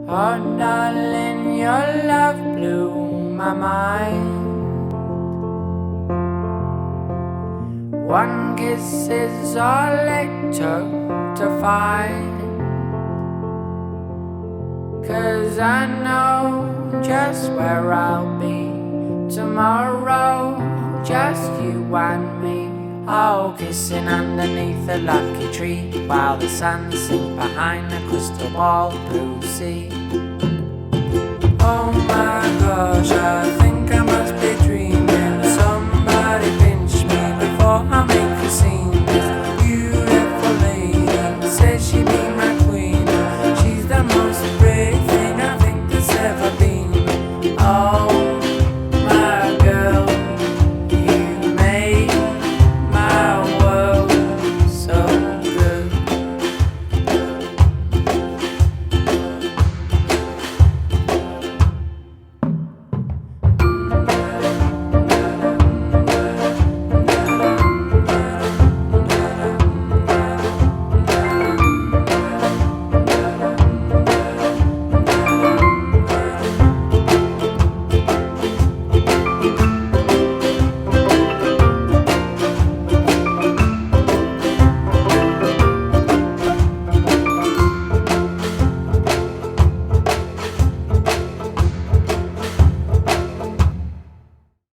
Oh, darling, your love blew my mind. One kiss is all it took to find. 'Cause I know just where I'll be tomorrow. Just you and me, all kissing underneath a lucky tree, while the sun sinks behind the crystal ball blue sea. Oh my gosh,